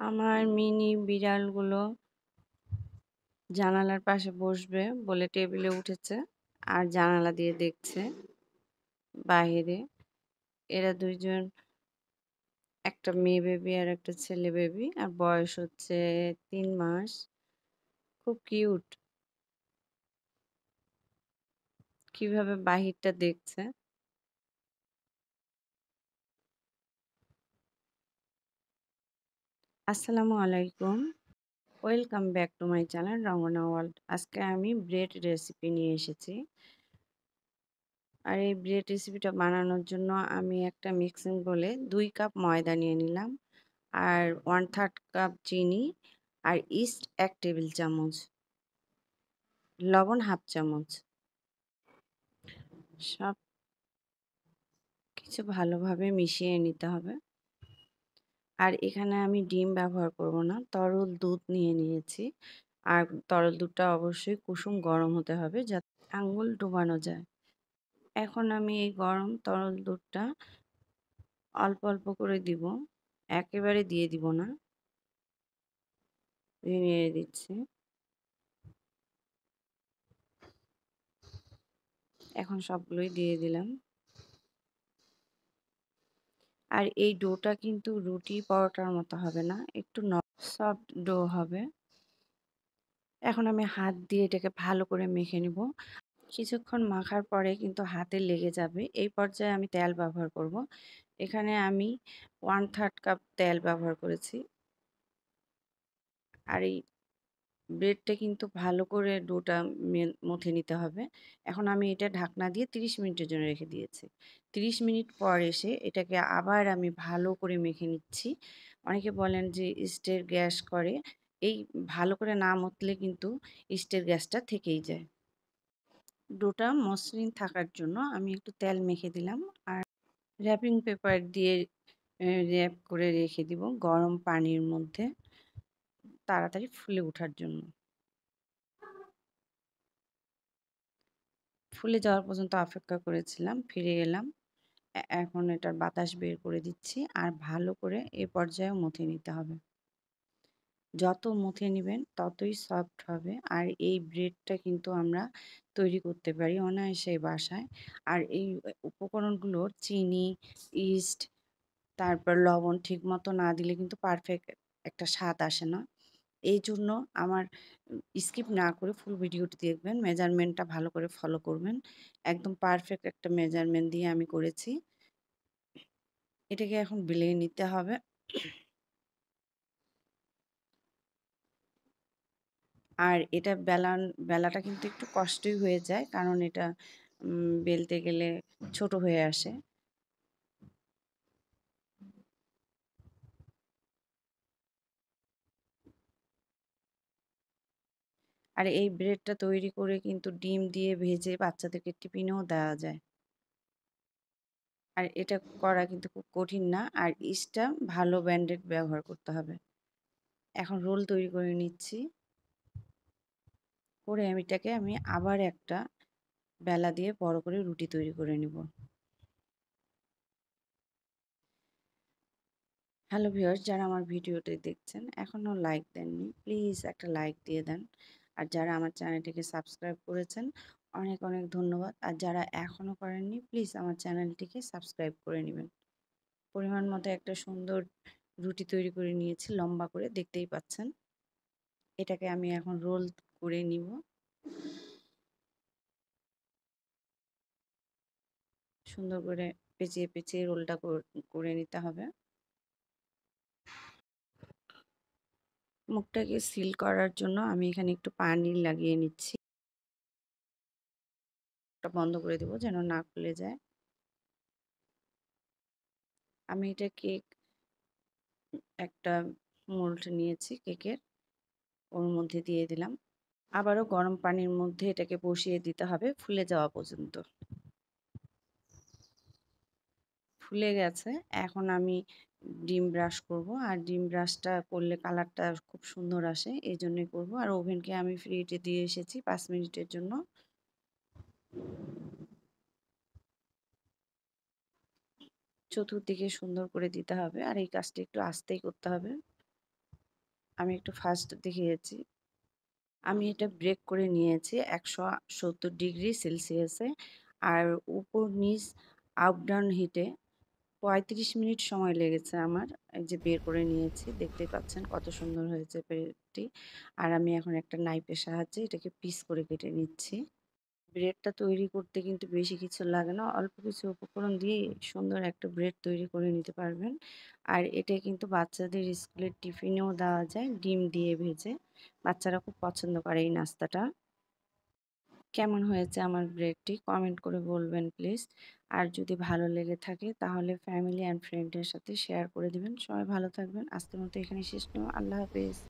আমার মিনি বিড়ালগুলো জানালার পাশে বসবে বলে টেবিলে উঠেছে আর জানালা দিয়ে দেখছে বাহিরে। এরা দুইজন, একটা মেয়ে বেবি আর একটা ছেলে বেবি, আর বয়স হচ্ছে 3 মাস। খুব কিউট কিভাবে বাহিরটা দেখছে। আসসালামু আলাইকুম, welcome back to my channel Rangana world. আজকে আমি ব্রেড রেসিপি নিয়ে এসেছি। আর এই ব্রেড রেসিপিটা বানানোর জন্য আমি একটা মিক্সিং বলে 2 কাপ ময়দা নিয়ে নিলাম, আর 1/3 কাপ চিনি, আর ইস্ট 1 টেবিল চামচ, লবণ 1/2 চামচ। সব কিছু ভালোভাবে মিশিয়ে নিতে হবে। আর এখানে আমি ডিম ব্যবহার করব না, তরল দুধ নিয়ে নিয়েছি। আর তরল দুধটা অবশ্যই কুসুম গরম হতে হবে যাতে আঙ্গুল ডুবানো যায়। এখন আমি এই গরম তরল দুধটা অল্প অল্প করে দিব, একেবারে দিয়ে দিব না, নেড়ে দিচ্ছি। এখন সবগুলোই দিয়ে দিলাম। আর এই ডোটা কিন্তু রুটি পরোটার মতো হবে না, একটু সফট ডো হবে। এখন আমি হাত দিয়ে এটাকে ভালো করে মেখে নিব। কিছুক্ষণ মাখার পরে কিন্তু হাতে লেগে যাবে, এই পর্যায়ে আমি তেল ব্যবহার করব। এখানে আমি 1/3 কাপ তেল ব্যবহার করেছি। আর এই ব্রেডটা কিন্তু ভালো করে ডোটা মথে নিতে হবে। এখন আমি এটা ঢাকনা দিয়ে 30 মিনিটের জন্য রেখে দিয়েছি। 30 মিনিট পর এসে এটাকে আবার আমি ভালো করে মেখে নিচ্ছি। অনেকে বলেন যে ইস্টের গ্যাস করে, এই ভালো করে না মথলে কিন্তু ইস্টের গ্যাসটা থেকেই যায়। ডোটা মসৃণ থাকার জন্য আমি একটু তেল মেখে দিলাম, আর র্যাপিং পেপার দিয়ে র্যাপ করে রেখে দিব গরম পানির মধ্যে, তাড়াতাড়ি ফুলে ওঠার জন্য। ফুলে যাওয়ার পর্যন্ত অপেক্ষা করেছিলাম, ফিরে এলাম। এখন এটার বাতাস বের করে দিচ্ছি, আর ভালো করে এ পর্যায়ে মথে নিতে হবে। যত মুথে নেবেন ততই সফট হবে। আর এই ব্রেডটা কিন্তু আমরা তৈরি করতে পারি অনায়াসে বাসায়। আর এই উপকরণগুলোর চিনি, ইস্ট, তারপর লবণ ঠিক মতো না দিলে কিন্তু পারফেক্ট একটা স্বাদ আসে না। এই জন্য আমার স্কিপ না করে ফুল ভিডিওটি দেখবেন, মেজারমেন্টটা ভালো করে ফলো করবেন। একদম পারফেক্ট একটা মেজারমেন্ট দিয়ে আমি করেছি। এটাকে এখন বেলে নিতে হবে। আর এটা বেলাটা কিন্তু একটু কষ্টই হয়ে যায়, কারণ এটা বেলতে গেলে ছোট হয়ে আসে। আর এই ব্রেডটা তৈরি করে কিন্তু ডিম দিয়ে ভেজে বাচ্চাদেরকে টিফিনেও দেওয়া যায়। আর এটা করা কিন্তু খুব কঠিন না। আর ইস্টটা ভালো ব্র্যান্ডেড ব্যবহার করতে হবে। এখন রোল তৈরি করে নিচ্ছি। করে আমি আবার একটা বেলা দিয়ে বড় করে রুটি তৈরি করে নিব। হ্যালো ভিউয়ার্স, যারা আমার ভিডিওটি দেখছেন এখনও লাইক দেননি, প্লিজ একটা লাইক দিয়ে দেন। আর যারা আমার চ্যানেলটিকে সাবস্ক্রাইব করেছেন অনেক অনেক ধন্যবাদ। আর যারা এখনও করেননি প্লিজ আমার চ্যানেলটিকে সাবস্ক্রাইব করে নেবেন। পরিমাণ মতো একটা সুন্দর রুটি তৈরি করে নিয়েছি, লম্বা করে, দেখতেই পাচ্ছেন। এটাকে আমি এখন রোল করে নিব। সুন্দর করে পেঁচিয়ে পেঁচিয়ে রোলটা করে নিতে হবে। মুখটাকে সিল করার জন্য আমি এখানে একটু পানি লাগিয়ে নিচ্ছি। এটা বন্ধ করে দেবো যেন না খুলে যায়। আমি এটা কেক, একটা মোল্ড নিয়েছি কেকের, ওর মধ্যে দিয়ে দিলাম। আবারও গরম পানির মধ্যে এটাকে বসিয়ে দিতে হবে ফুলে যাওয়া পর্যন্ত। ফুলে গেছে। এখন আমি ডিম ব্রাশ করব। আর ডিম ব্রাশটা করলে কালারটা খুব সুন্দর আসে, এই জন্যই করবো। আর ওভেনকে আমি ফ্রি হিটে দিয়ে এসেছি 5 মিনিটের জন্য। চতুর্দিকে সুন্দর করে দিতে হবে, আর এই কাজটা একটু আস্তেই করতে হবে। আমি একটু ফাস্ট দেখিয়েছি। আমি এটা ব্রেক করে নিয়েছি ১৭০°C আর উপর নিচ আপ ডাউন হিটে ৩৫ মিনিট সময় লেগেছে আমার। এই যে বের করে নিয়েছি। দেখতেই পাচ্ছেন কত সুন্দর হয়েছে ব্রেডটি। আর আমি এখন একটা নাইফের সাহায্যে এটাকে পিস করে কেটে নিচ্ছি। ব্রেডটা তৈরি করতে কিন্তু বেশি কিছু লাগে না। অল্প কিছু উপকরণ দিয়েই সুন্দর একটা ব্রেড তৈরি করে নিতে পারবেন। আর এটা কিন্তু বাচ্চাদের স্কুলের টিফিনেও দেওয়া যায় ডিম দিয়ে ভেজে। বাচ্চারা খুব পছন্দ করে এই নাস্তাটা। কেমন হয়েছে আমার ব্রেডটি কমেন্ট করে বলবেন প্লিজ। আর যদি ভালো লেগে থাকে তাহলে ফ্যামিলি অ্যান্ড ফ্রেন্ডের সাথে শেয়ার করে দিবেন। সবাই ভালো থাকবেন। আজকের মতো এখানেই শেষ করলাম। আল্লাহ হাফেজ।